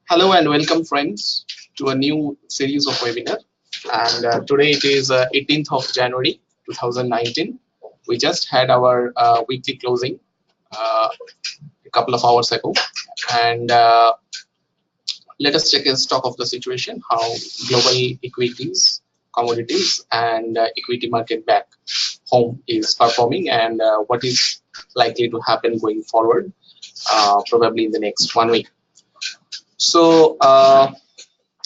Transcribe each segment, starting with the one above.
Hello and welcome, friends, to a new series of webinar. And today it is 18th of January 2019. We just had our weekly closing a couple of hours ago, and let us take a stock of the situation, how global equities, commodities, and equity market back home is performing, and what is likely to happen going forward, probably in the next 1 week. So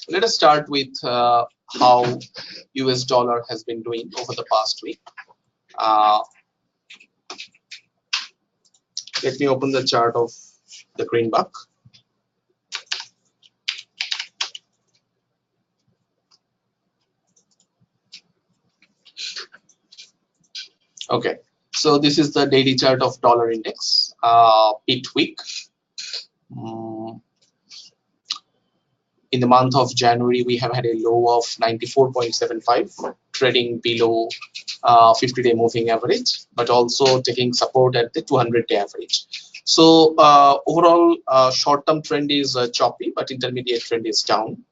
let us start with how US dollar has been doing over the past week. Let me open the chart of the greenback. Okay, so this is the daily chart of dollar index, peak week. In the month of January, we have had a low of 94.75, trading below 50-day moving average, but also taking support at the 200-day average. So overall, short-term trend is choppy, but intermediate trend is down.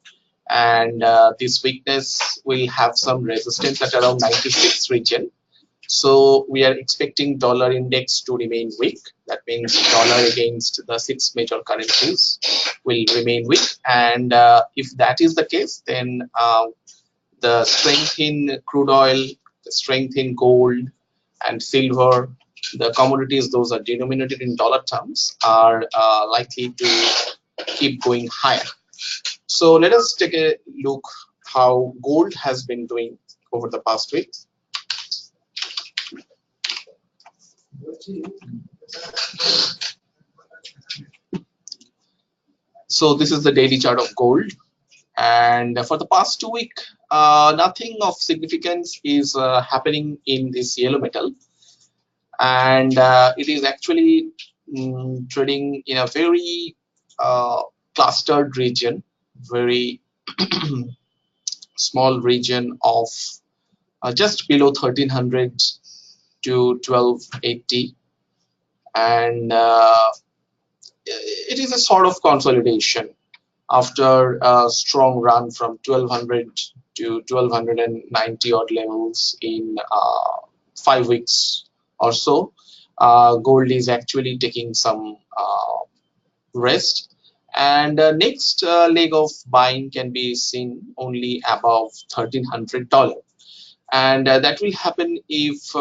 And this weakness will have some resistance at around 96 region. So we are expecting dollar index to remain weak. That means dollar against the 6 major currencies will remain weak. And if that is the case, then the strength in crude oil, the strength in gold and silver, the commodities, those are denominated in dollar terms, are likely to keep going higher. So let us take a look how gold has been doing over the past week. So this is the daily chart of gold, and for the past 2 weeks, nothing of significance is happening in this yellow metal, and it is actually trading in a very clustered region, very small region of just below 1300 to 1280, and it is a sort of consolidation after a strong run from 1200 to 1290 odd levels in 5 weeks or so. Gold is actually taking some rest, and next leg of buying can be seen only above $1,300, and that will happen if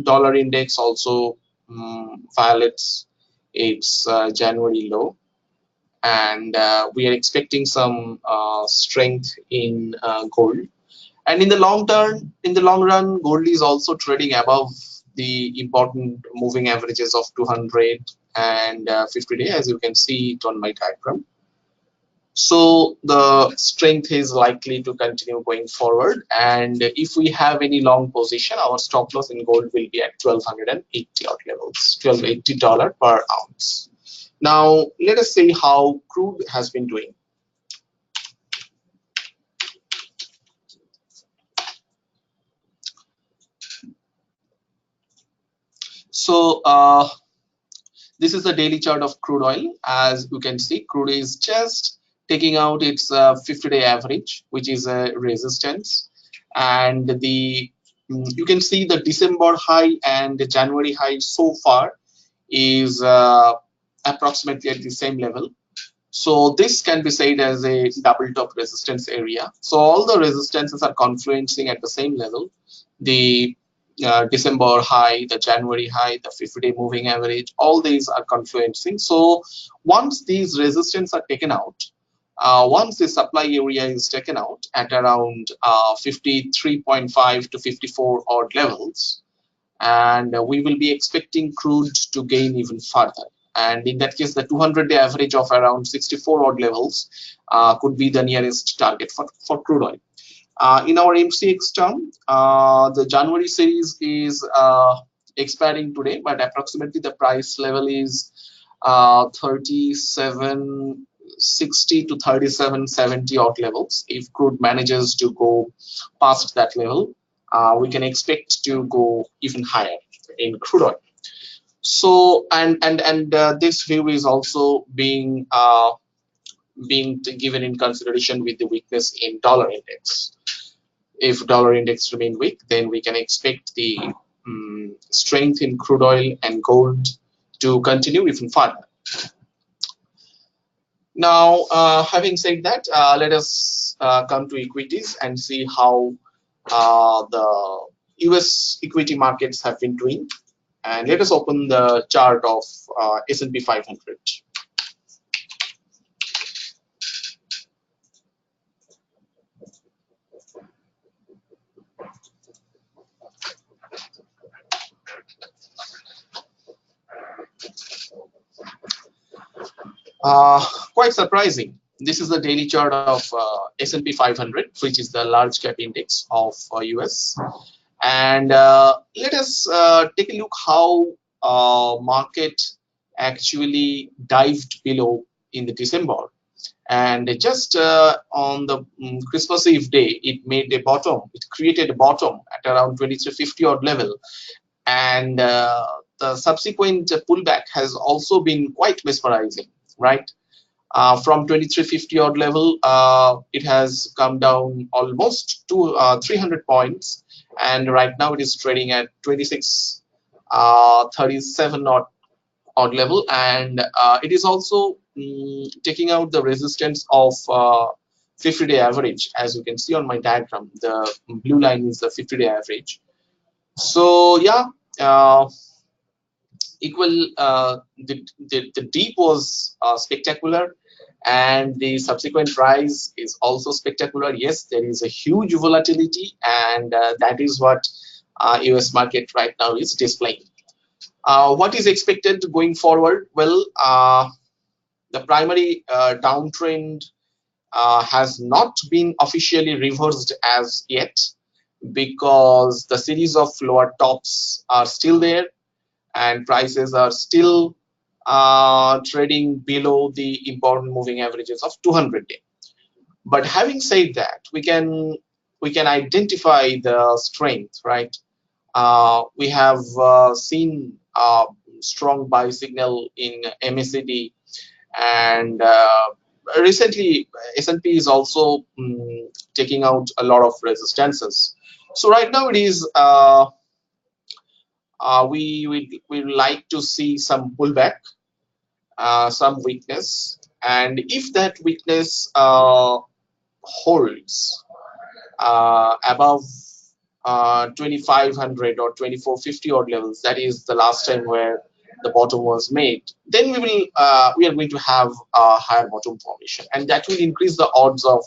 dollar index also violates its January low, and we are expecting some strength in gold. And in the long run, gold is also trading above the important moving averages of 200 and 50-day, as you can see it on my diagram. So the strength is likely to continue going forward, and if we have any long position, our stop loss in gold will be at 1280 odd levels, $1280 per ounce. Now let us see how crude has been doing. So this is the daily chart of crude oil. As you can see, crude is just taking out its 50-day average, which is a resistance, and the you can see the December high and the January high so far is approximately at the same level. So this can be said as a double top resistance area. So all the resistances are confluencing at the same level. The December high, the January high, the 50-day moving average, all these are confluencing. So once these resistance are taken out, once the supply area is taken out at around 53.5 to 54 odd levels, and we will be expecting crude to gain even further. And in that case, the 200-day average of around 64 odd levels could be the nearest target for crude oil. In our MCX term, the January series is expiring today, but approximately the price level is 3760 to 3770 odd levels. If crude manages to go past that level, we can expect to go even higher in crude oil. So this view is also being given in consideration with the weakness in dollar index. If dollar index remain weak, then we can expect the strength in crude oil and gold to continue even further. Now, having said that, let us come to equities and see how the US equity markets have been doing. And let us open the chart of S&P 500. Quite surprising. This is the daily chart of S&P 500, which is the large cap index of US. And let us take a look how market actually dived below in the December. And just on the Christmas Eve day, it made a bottom. It created a bottom at around 2350 odd level. And the subsequent pullback has also been quite mesmerizing, right? From 2350 odd level, it has come down almost to 300 points, and right now it is trading at 2637 odd level, and it is also taking out the resistance of 50-day average. As you can see on my diagram, the blue line is the 50-day average. So yeah, the dip was spectacular, and the subsequent rise is also spectacular. Yes, there is a huge volatility, and that is what US market right now is displaying. What is expected going forward? Well, the primary downtrend has not been officially reversed as yet, because the series of lower tops are still there and prices are still trading below the important moving averages of 200-day. But having said that, we can identify the strength, right? We have seen strong buy signal in MACD, and recently S&P is also taking out a lot of resistances. So right now it is we like to see some pullback, some weakness, and if that weakness holds above 2500 or 2450 odd levels, that is the last time where the bottom was made, then we are going to have a higher bottom formation, and that will increase the odds of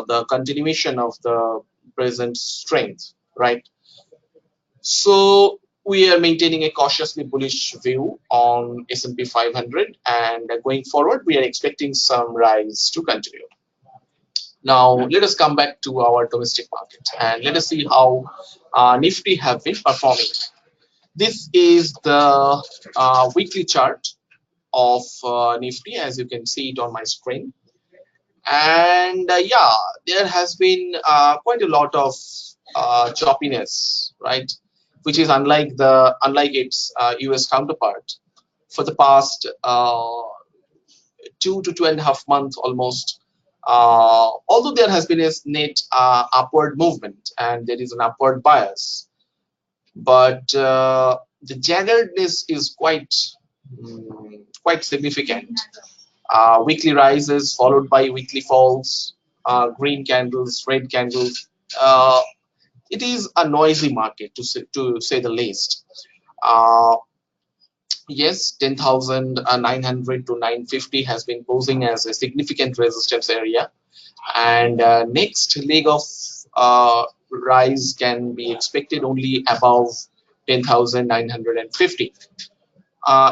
the continuation of the present strength, right? So we are maintaining a cautiously bullish view on S&P 500, and going forward we are expecting some rise to continue. Now let us come back to our domestic market and let us see how Nifty have been performing. This is the weekly chart of Nifty, as you can see it on my screen. And yeah, there has been quite a lot of choppiness, right? Which is unlike its US counterpart for the past 2 to 2.5 months almost. Although there has been a net upward movement and there is an upward bias, but the jaggedness is quite significant. Weekly rises followed by weekly falls, green candles, red candles. It is a noisy market, to say the least. Yes, 10,900 to 950 has been posing as a significant resistance area, and next leg of rise can be expected only above 10,950.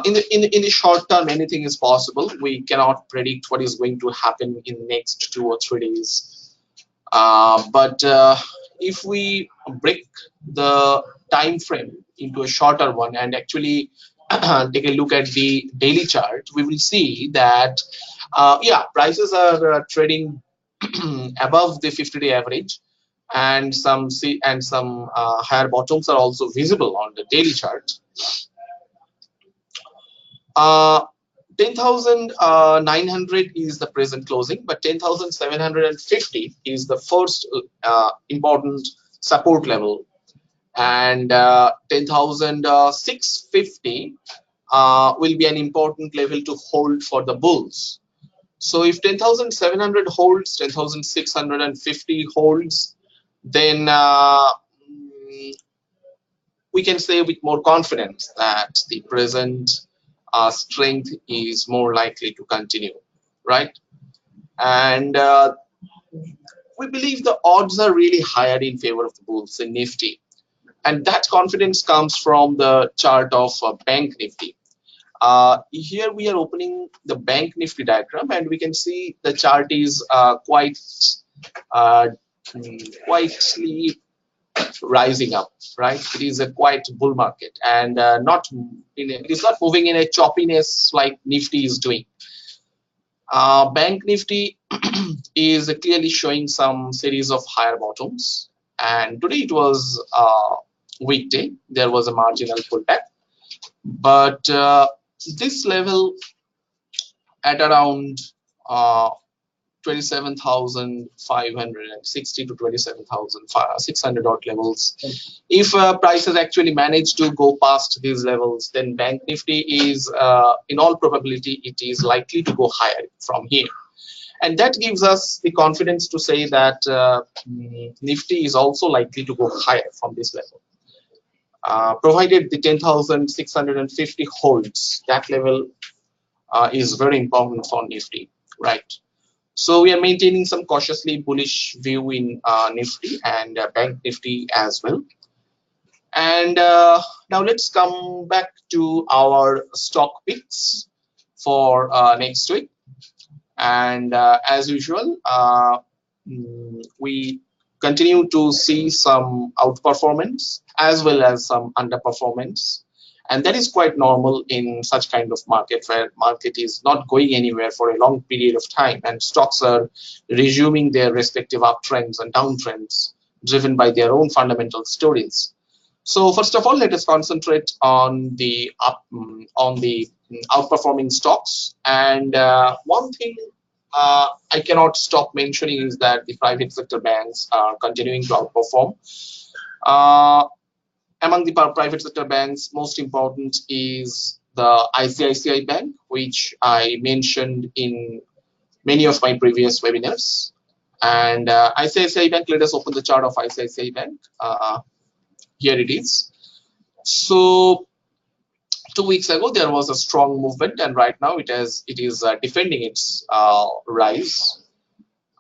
In the short term, anything is possible. We cannot predict what is going to happen in the next 2 or 3 days. But if we break the time frame into a shorter one and actually take a look at the daily chart, we will see that yeah, prices are trading above the 50-day average. and some higher bottoms are also visible on the daily chart. 10,900 is the present closing, but 10,750 is the first important support level, and 10,650 will be an important level to hold for the bulls. So if 10,700 holds, 10,650 holds, then we can say with more confidence that the present strength is more likely to continue, right? And we believe the odds are really higher in favor of the bulls in Nifty, and that confidence comes from the chart of Bank Nifty. Here we are opening the Bank Nifty diagram, and we can see the chart is uh, quietly rising up, right? It is a quite bull market, and it is not moving in a choppiness like Nifty is doing. Bank Nifty is clearly showing some series of higher bottoms, and today it was weekday. There was a marginal pullback, but this level at around 27,560 to 27,600 odd levels. If prices actually manage to go past these levels, then Bank Nifty is, in all probability, it is likely to go higher from here. And that gives us the confidence to say that Nifty is also likely to go higher from this level. Provided the 10,650 holds, that level is very important for Nifty, right? So we are maintaining some cautiously bullish view in Nifty and Bank Nifty as well. And now let's come back to our stock picks for next week. And as usual, we continue to see some outperformance as well as some underperformance, and that is quite normal in such kind of market where market is not going anywhere for a long period of time and stocks are resuming their respective uptrends and downtrends driven by their own fundamental stories. So first of all, let us concentrate on the outperforming stocks. And one thing I cannot stop mentioning is that the private sector banks are continuing to outperform. Among the private sector banks, most important is the ICICI Bank, which I mentioned in many of my previous webinars. And ICICI Bank, let us open the chart of ICICI Bank. Here it is. So 2 weeks ago there was a strong movement, and right now it is defending its rise.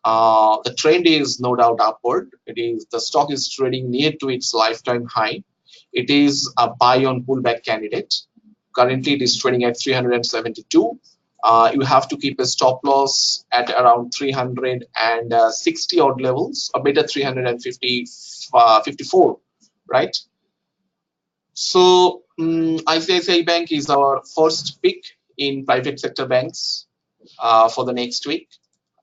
The trend is no doubt upward. The stock is trading near to its lifetime high. It is a buy on pullback candidate. Currently it is trading at 372. You have to keep a stop loss at around 360 odd levels, or better 354, right? So ICICI Bank is our first pick in private sector banks for the next week.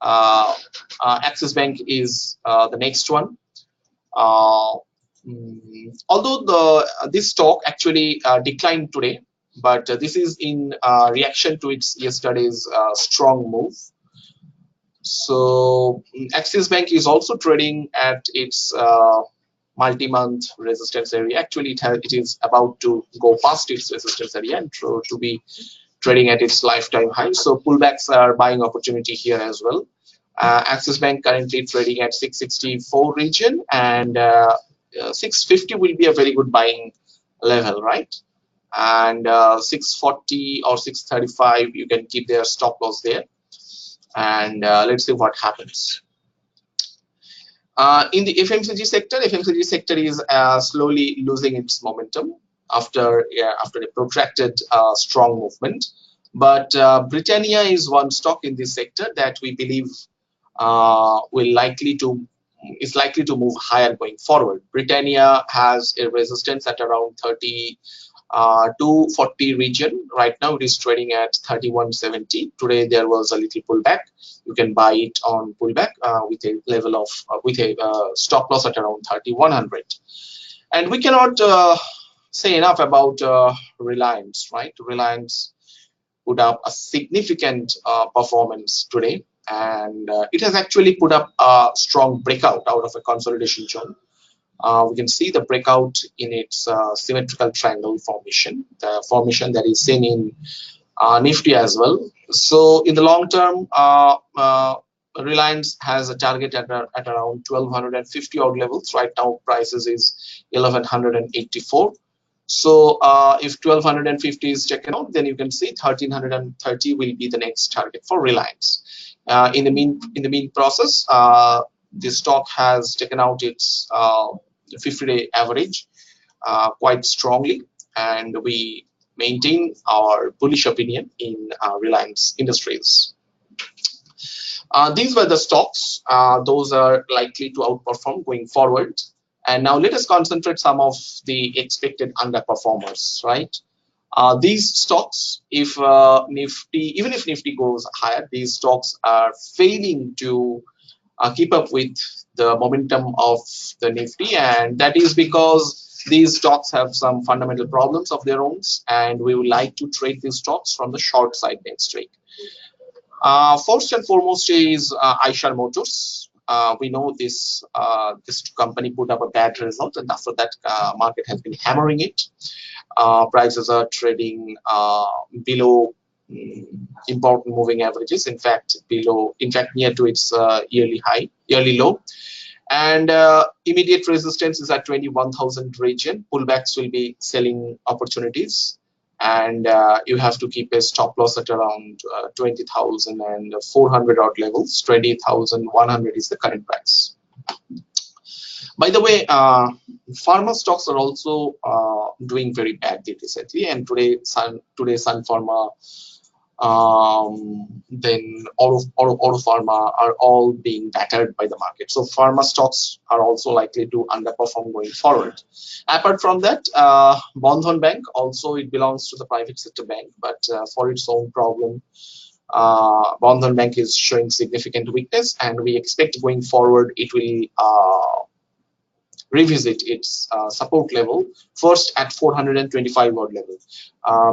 Axis Bank is the next one. Although this stock actually declined today, but this is in reaction to its yesterday's strong move. So Axis Bank is also trading at its multi-month resistance area. Actually, it is about to go past its resistance area and to be trading at its lifetime high. So pullbacks are buying opportunity here as well. Axis Bank currently trading at 664 region, and 650 will be a very good buying level, right? And 640 or 635, you can keep their stop loss there, and let's see what happens. In the FMCG sector is slowly losing its momentum after a protracted strong movement. But Britannia is one stock in this sector that we believe is likely to move higher going forward. Britannia has a resistance at around 30 240 region. Right now it is trading at 3170. Today there was a little pullback. You can buy it on pullback with a level of with a stop loss at around 3100. And we cannot say enough about Reliance, right? Reliance put up a significant performance today, and it has actually put up a strong breakout out of a consolidation zone. We can see the breakout in its symmetrical triangle formation, the formation that is seen in Nifty as well. So in the long term, Reliance has a target at around 1250 odd levels. Right now prices is 1184. So if 1250 is taken out, then you can see 1330 will be the next target for Reliance. In the mean process, the stock has taken out its 50-day average quite strongly, and we maintain our bullish opinion in Reliance Industries. These were the stocks. Those are likely to outperform going forward. And now let us concentrate some of the expected underperformers, right? These stocks, if Nifty, even if Nifty goes higher, these stocks are failing to keep up with the momentum of the Nifty, and that is because these stocks have some fundamental problems of their own, and we would like to trade these stocks from the short side next week. First and foremost is Eicher Motors. We know this company put up a bad result, and after that market has been hammering it. Prices are trading below important moving averages, in fact near to its yearly low, and immediate resistance is at 21,000 region. Pullbacks will be selling opportunities, and you have to keep a stop loss at around 20,400 odd levels. 20,100 is the current price. By the way, pharma stocks are also doing very badly recently, and today Sun Pharma, then Auto Pharma are all being battered by the market. So pharma stocks are also likely to underperform going forward. Apart from that, Bandhan Bank, also it belongs to the private sector bank, but for its own problem, Bandhan Bank is showing significant weakness, and we expect going forward it will revisit its support level first at 425 odd level.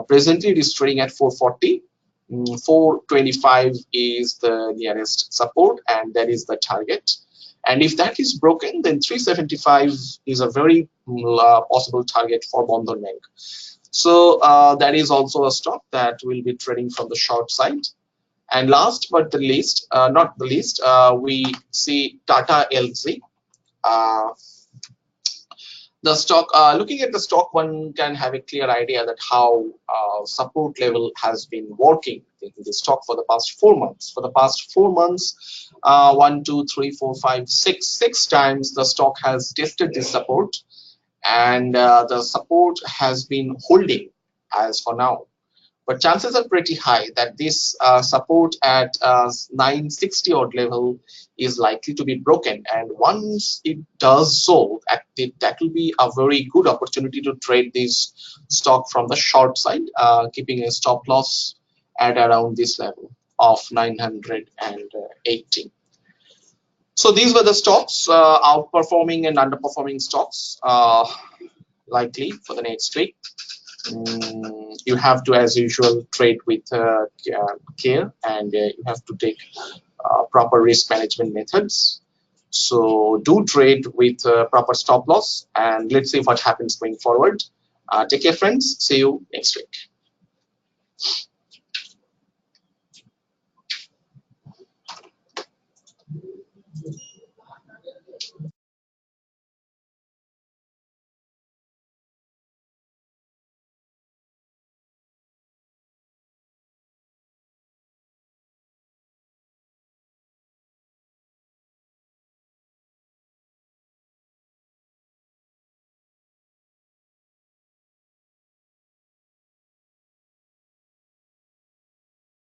Presently it is trading at 440. 425 is the nearest support, and that is the target. And if that is broken, then 375 is a very possible target for Bandhan Bank. So that is also a stock that will be trading from the short side. And last but the least, not the least, we see Tata Elxsi. The stock, looking at the stock, one can have a clear idea that how support level has been working in the stock for the past 4 months. For the past 4 months, 1, 2, 3, 4, 5, 6 times the stock has tested this support, and the support has been holding as for now. But chances are pretty high that this support at 960 odd level is likely to be broken, and once it does so, that will be a very good opportunity to trade this stock from the short side, keeping a stop loss at around this level of 980. So these were the stocks, outperforming and underperforming stocks likely for the next week. You have to, as usual, trade with care, and you have to take proper risk management methods. So do trade with proper stop loss, and let's see what happens going forward. Take care, friends. See you next week.